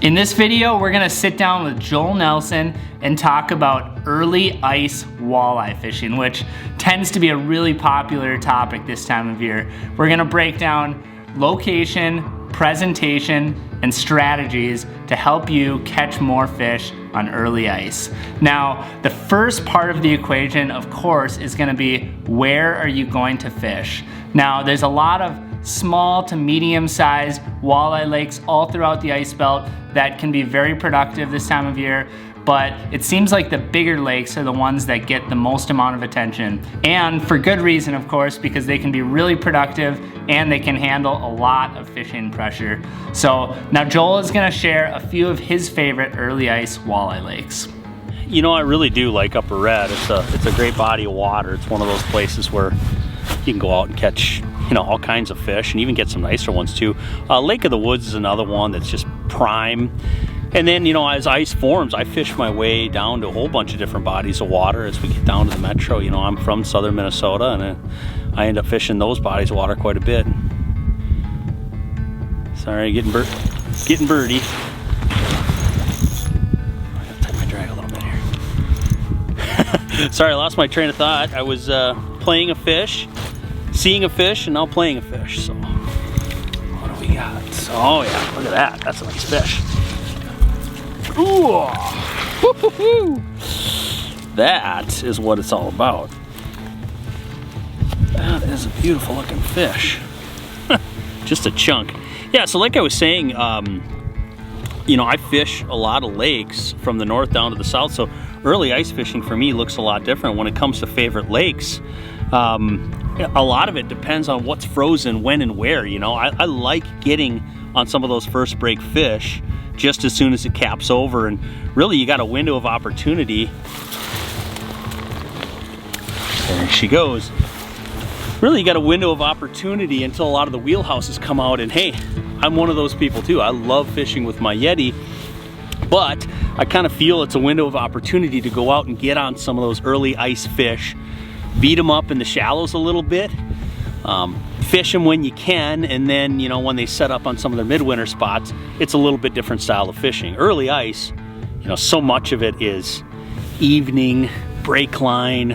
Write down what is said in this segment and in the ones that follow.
In this video, we're gonna sit down with Joel Nelson and talk about early ice walleye fishing, which tends to be a really popular topic this time of year. We're gonna break down location, presentation, and strategies to help you catch more fish on early ice. Now, the first part of the equation, of course, is gonna be where are you going to fish? Now, there's a lot of small to medium-sized walleye lakes all throughout the ice belt that can be very productive this time of year, but it seems like the bigger lakes are the ones that get the most amount of attention. And for good reason, of course, because they can be really productive and they can handle a lot of fishing pressure. So now Joel is gonna share a few of his favorite early ice walleye lakes. You know, I really do like Upper Red. It's a great body of water. It's one of those places where you can go out and catch, you know, all kinds of fish and even get some nicer ones too. Lake of the Woods is another one that's just prime. And then, you know, as ice forms, I fish my way down to a whole bunch of different bodies of water as we get down to the metro. You know, I'm from southern Minnesota, and I end up fishing those bodies of water quite a bit. Sorry, getting birdie. I gotta tighten my drag a little bit here. Sorry, I lost my train of thought. I was playing a fish, seeing a fish, and now playing a fish. So, what do we got? Oh yeah, look at that. That's a nice fish. Ooh, that is what it's all about. That is a beautiful looking fish. Just a chunk. Yeah, so like I was saying, you know, I fish a lot of lakes from the north down to the south, so early ice fishing for me looks a lot different. When it comes to favorite lakes, a lot of it depends on what's frozen, when and where. You know, I like getting on some of those first break fish just as soon as it caps over, and really you got a window of opportunity. There she goes. Really you got a window of opportunity until a lot of the wheelhouses come out, and hey, I'm one of those people too. I love fishing with my Yeti, but I kind of feel it's a window of opportunity to go out and get on some of those early ice fish, beat them up in the shallows a little bit, fish them when you can, and then, you know, when they set up on some of their midwinter spots, it's a little bit different style of fishing. Early ice, you know, so much of it is evening, break line,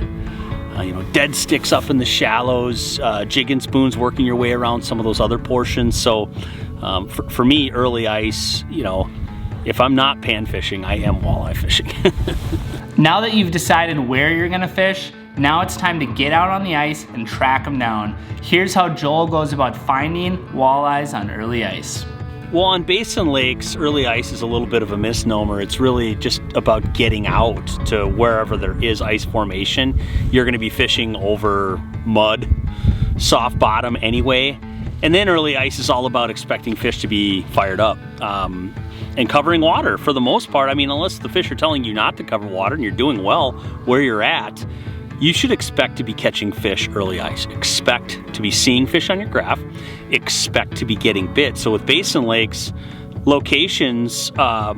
you know, dead sticks up in the shallows, jig and spoons, working your way around some of those other portions. So for me, early ice, you know, if I'm not pan fishing, I am walleye fishing. Now that you've decided where you're gonna fish, now it's time to get out on the ice and track them down. Here's how Joel goes about finding walleyes on early ice. Well, on basin lakes, early ice is a little bit of a misnomer. It's really just about getting out to wherever there is ice formation. You're gonna be fishing over mud, soft bottom anyway. And then early ice is all about expecting fish to be fired up and covering water for the most part. I mean, unless the fish are telling you not to cover water and you're doing well where you're at, you should expect to be catching fish early ice. Expect to be seeing fish on your graph. Expect to be getting bit. So with basin lakes, locations out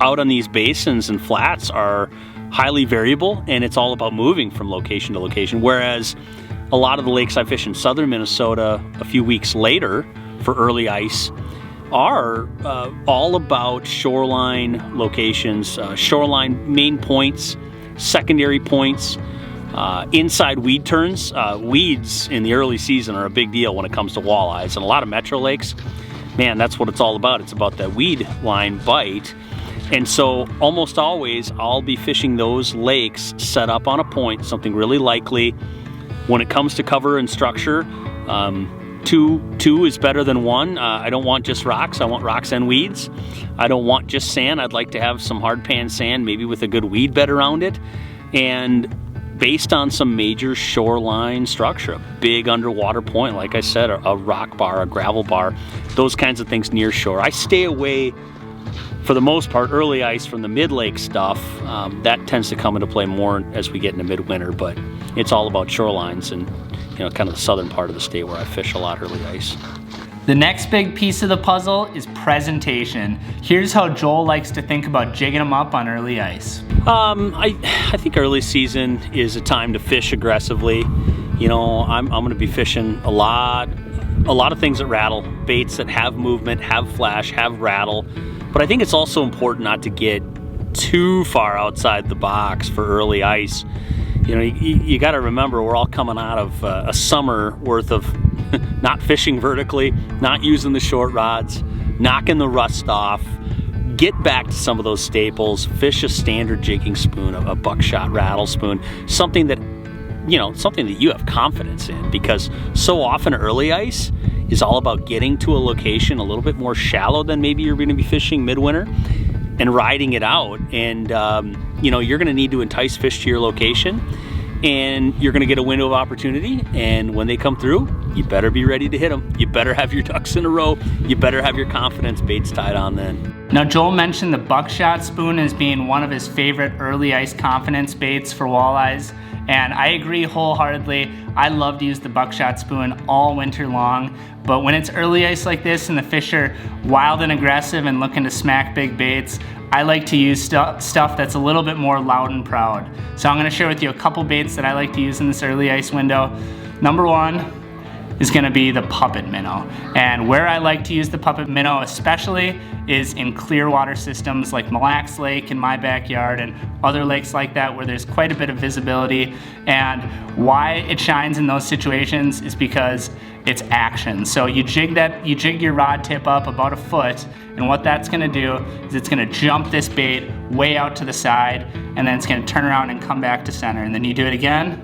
on these basins and flats are highly variable, and it's all about moving from location to location. Whereas a lot of the lakes I fish in southern Minnesota a few weeks later for early ice are all about shoreline locations, shoreline main points, secondary points, inside weed turns. Weeds in the early season are a big deal when it comes to walleyes, and a lot of metro lakes, man, that's what it's all about. It's about that weed line bite. And so almost always I'll be fishing those lakes set up on a point, something really likely. When it comes to cover and structure, two is better than one. I don't want just rocks, I want rocks and weeds. I don't want just sand. I'd like to have some hard pan sand, maybe with a good weed bed around it. And based on some major shoreline structure, a big underwater point, like I said, a rock bar, a gravel bar, those kinds of things near shore. I stay away, for the most part, early ice from the mid-lake stuff. That tends to come into play more as we get into midwinter, but it's all about shorelines and, you know, kind of the southern part of the state where I fish a lot early ice. The next big piece of the puzzle is presentation. Here's how Joel likes to think about jigging them up on early ice. I think early season is a time to fish aggressively. You know, I'm gonna be fishing a lot of things that rattle, baits that have movement, have flash, have rattle. But I think it's also important not to get too far outside the box for early ice. You know, you got to remember we're all coming out of a summer worth of not fishing vertically, not using the short rods, knocking the rust off. Get back to some of those staples. Fish a standard jigging spoon, a buckshot rattle spoon, something that you have confidence in, because so often early ice is all about getting to a location a little bit more shallow than maybe you're going to be fishing midwinter and riding it out. And you're going to need to entice fish to your location, and you're going to get a window of opportunity, and when they come through, you better be ready to hit them. You better have your ducks in a row. You better have your confidence baits tied on then. Now, Joel mentioned the buckshot spoon as being one of his favorite early ice confidence baits for walleyes, and I agree wholeheartedly. I love to use the buckshot spoon all winter long, but when it's early ice like this and the fish are wild and aggressive and looking to smack big baits, I like to use stuff that's a little bit more loud and proud. So I'm gonna share with you a couple baits that I like to use in this early ice window. Number one is gonna be the puppet minnow. And where I like to use the puppet minnow especially is in clear water systems like Mille Lacs Lake in my backyard and other lakes like that where there's quite a bit of visibility. And why it shines in those situations is because it's action. So you jig your rod tip up about a foot, and what that's gonna do is it's gonna jump this bait way out to the side, and then it's gonna turn around and come back to center. And then you do it again,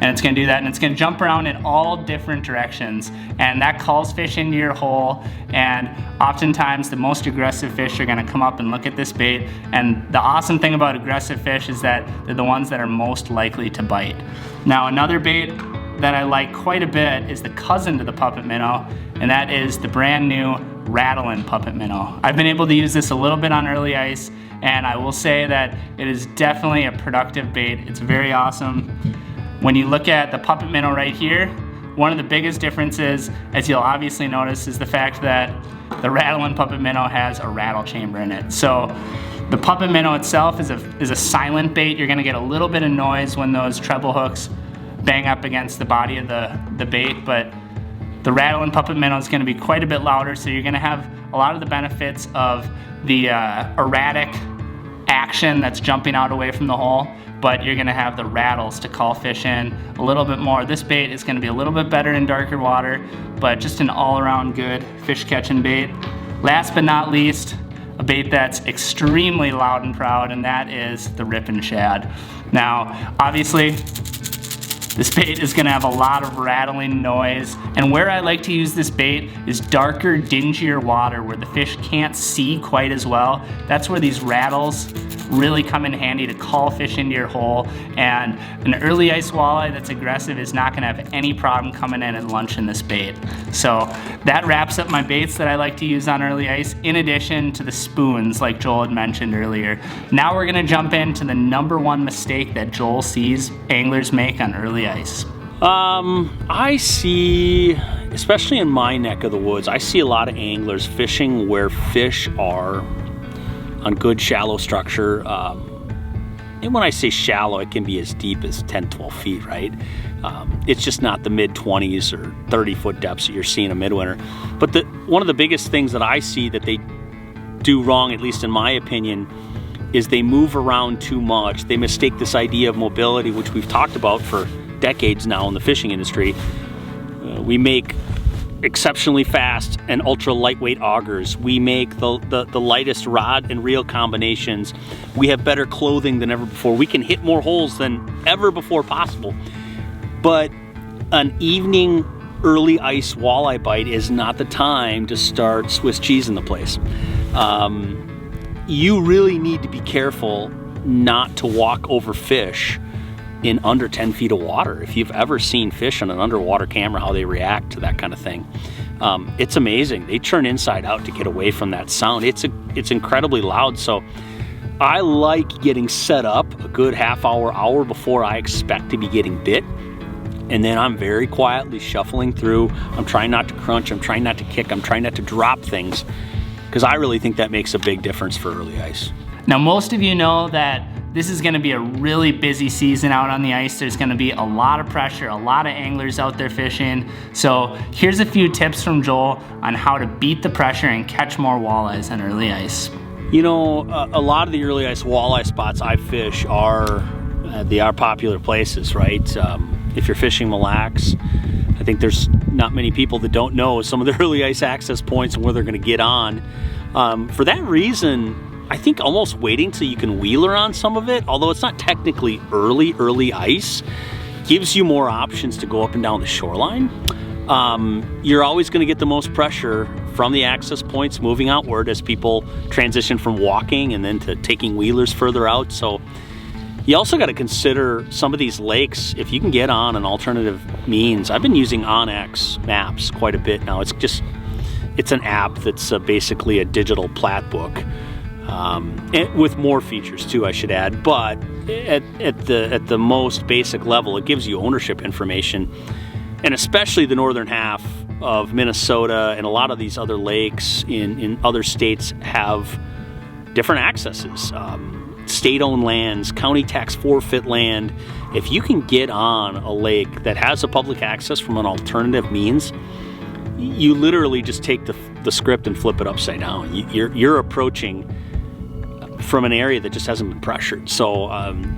and it's gonna do that, and it's gonna jump around in all different directions, and that calls fish into your hole. And oftentimes the most aggressive fish are gonna come up and look at this bait, and the awesome thing about aggressive fish is that they're the ones that are most likely to bite. Now, another bait that I like quite a bit is the cousin to the puppet minnow, and that is the brand new rattling puppet minnow. I've been able to use this a little bit on early ice, and I will say that it is definitely a productive bait. It's very awesome. When you look at the puppet minnow right here, one of the biggest differences, as you'll obviously notice, is the fact that the rattling puppet minnow has a rattle chamber in it. So the puppet minnow itself is a silent bait. You're gonna get a little bit of noise when those treble hooks bang up against the body of the bait, but the rattling puppet minnow is gonna be quite a bit louder, so you're gonna have a lot of the benefits of the erratic action that's jumping out away from the hole, but you're gonna have the rattles to call fish in a little bit more. This bait is gonna be a little bit better in darker water, but just an all-around good fish catching bait. Last but not least, a bait that's extremely loud and proud, and that is the rippin' shad. Now, obviously, this bait is gonna have a lot of rattling noise, and where I like to use this bait is darker, dingier water where the fish can't see quite as well. That's where these rattles really come in handy to call fish into your hole, and an early ice walleye that's aggressive is not gonna have any problem coming in and lunching this bait. So that wraps up my baits that I like to use on early ice, in addition to the spoons like Joel had mentioned earlier. Now we're gonna jump into the number one mistake that Joel sees anglers make on early ice. I see, especially in my neck of the woods, I see a lot of anglers fishing where fish are on good shallow structure. And when I say shallow, it can be as deep as 10, 12 feet, right? It's just not the mid-20s or 30-foot depths that you're seeing in midwinter. But one of the biggest things that I see that they do wrong, at least in my opinion, is they move around too much. They mistake this idea of mobility, which we've talked about for decades now in the fishing industry. We make exceptionally fast and ultra lightweight augers. We make the lightest rod and reel combinations. We have better clothing than ever before. We can hit more holes than ever before possible. But an evening early ice walleye bite is not the time to start Swiss cheese in the place. You really need to be careful not to walk over fish in under 10 feet of water. If you've ever seen fish on an underwater camera, how they react to that kind of thing, it's amazing. They turn inside out to get away from that sound. It's incredibly loud. So I like getting set up a good half hour before I expect to be getting bit. And then I'm very quietly shuffling through. I'm trying not to crunch. I'm trying not to kick. I'm trying not to drop things, because I really think that makes a big difference for early ice. Now, most of you know that this is gonna be a really busy season out on the ice. There's gonna be a lot of pressure, a lot of anglers out there fishing. So here's a few tips from Joel on how to beat the pressure and catch more walleyes on early ice. You know, a lot of the early ice walleye spots I fish are they are popular places, right? If you're fishing Mille Lacs, I think there's not many people that don't know some of the early ice access points and where they're going to get on. For that reason, I think almost waiting till you can wheeler on some of it, although it's not technically early ice, gives you more options to go up and down the shoreline. You're always going to get the most pressure from the access points moving outward as people transition from walking and then to taking wheelers further out. So you also got to consider some of these lakes, if you can get on an alternative means. I've been using OnX maps quite a bit now. It's an app that's basically a digital plat book, with more features too, I should add. But at the most basic level, it gives you ownership information, and especially the northern half of Minnesota and a lot of these other lakes in other states have different accesses. State-owned lands, county tax forfeit land. If you can get on a lake that has a public access from an alternative means, you literally just take the script and flip it upside down. You're approaching from an area that just hasn't been pressured. So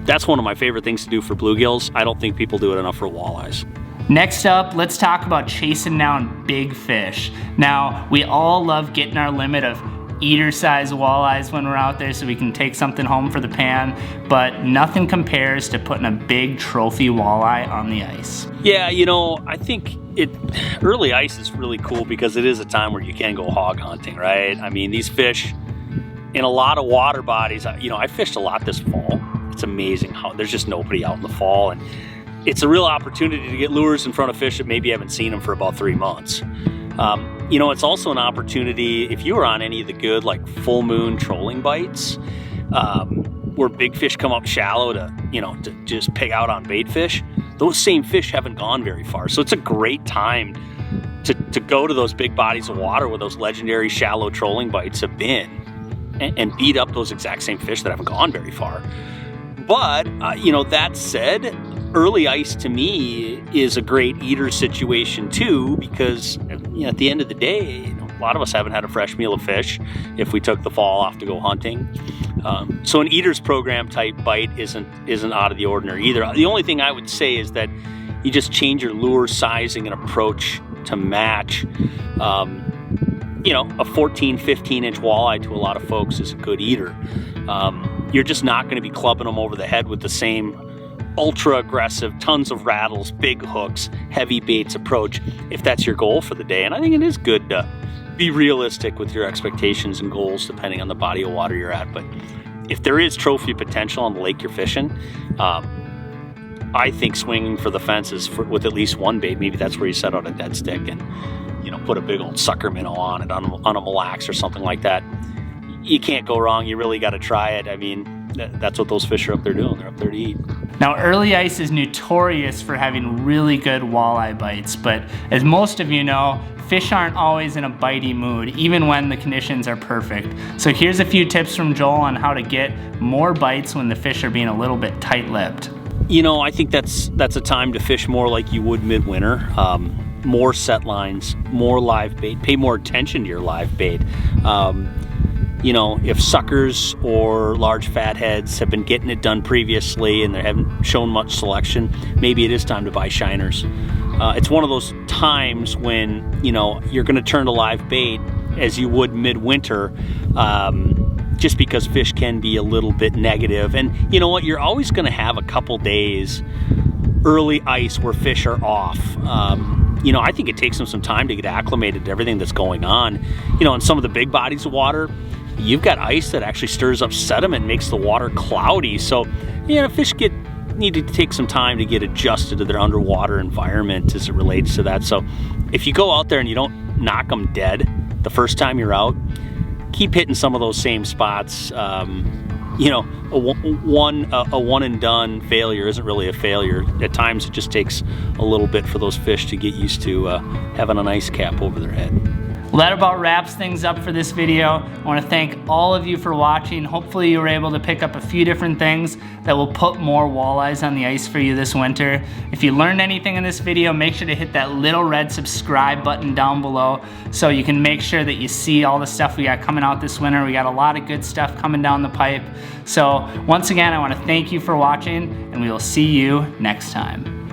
that's one of my favorite things to do for bluegills. I don't think people do it enough for walleyes. Next up, let's talk about chasing down big fish. Now, we all love getting our limit of eater-sized walleyes when we're out there so we can take something home for the pan, but nothing compares to putting a big trophy walleye on the ice. Yeah, you know, I think early ice is really cool because it is a time where you can go hog hunting, right? I mean, these fish in a lot of water bodies, you know, I fished a lot this fall. It's amazing how there's just nobody out in the fall, and it's a real opportunity to get lures in front of fish that maybe haven't seen them for about 3 months. You know, it's also an opportunity if you were on any of the good like full moon trolling bites, where big fish come up shallow to just pig out on bait fish. Those same fish haven't gone very far, so it's a great time to go to those big bodies of water where those legendary shallow trolling bites have been, and beat up those exact same fish that haven't gone very far. But you know, that said, early ice to me is a great eater situation too, because you know, at the end of the day, you know, a lot of us haven't had a fresh meal of fish if we took the fall off to go hunting. So an eater's program type bite isn't out of the ordinary either. The only thing I would say is that you just change your lure sizing and approach to match. You know, a 14, 15-inch walleye to a lot of folks is a good eater. You're just not going to be clubbing them over the head with the same ultra aggressive, tons of rattles, big hooks, heavy baits approach if that's your goal for the day. And I think it is good to be realistic with your expectations and goals depending on the body of water you're at. But if there is trophy potential on the lake you're fishing, I think swinging for the fences with at least one bait, maybe that's where you set out a dead stick and, you know, put a big old sucker minnow on it on a Mille Lacs or something like that. You can't go wrong. You really got to try it. I mean, that's what those fish are up there doing. They're up there to eat. Now, early ice is notorious for having really good walleye bites, but as most of you know, fish aren't always in a bitey mood, even when the conditions are perfect. So here's a few tips from Joel on how to get more bites when the fish are being a little bit tight-lipped. You know, I think that's a time to fish more like you would midwinter. More set lines, more live bait, pay more attention to your live bait. You know, if suckers or large fatheads have been getting it done previously and they haven't shown much selection, maybe it is time to buy shiners. It's one of those times when, you know, you're going to turn to live bait as you would midwinter, just because fish can be a little bit negative. And you know what? You're always going to have a couple days early ice where fish are off. You know, I think it takes them some time to get acclimated to everything that's going on. You know, in some of the big bodies of water, you've got ice that actually stirs up sediment and makes the water cloudy. So, you know, fish need to take some time to get adjusted to their underwater environment as it relates to that. So if you go out there and you don't knock them dead the first time you're out, keep hitting some of those same spots. You know, a one and done failure isn't really a failure. At times it just takes a little bit for those fish to get used to having an ice cap over their head. Well, that about wraps things up for this video. I want to thank all of you for watching. Hopefully you were able to pick up a few different things that will put more walleyes on the ice for you this winter. If you learned anything in this video, make sure to hit that little red subscribe button down below so you can make sure that you see all the stuff we got coming out this winter. We got a lot of good stuff coming down the pipe. So once again, I want to thank you for watching, and we will see you next time.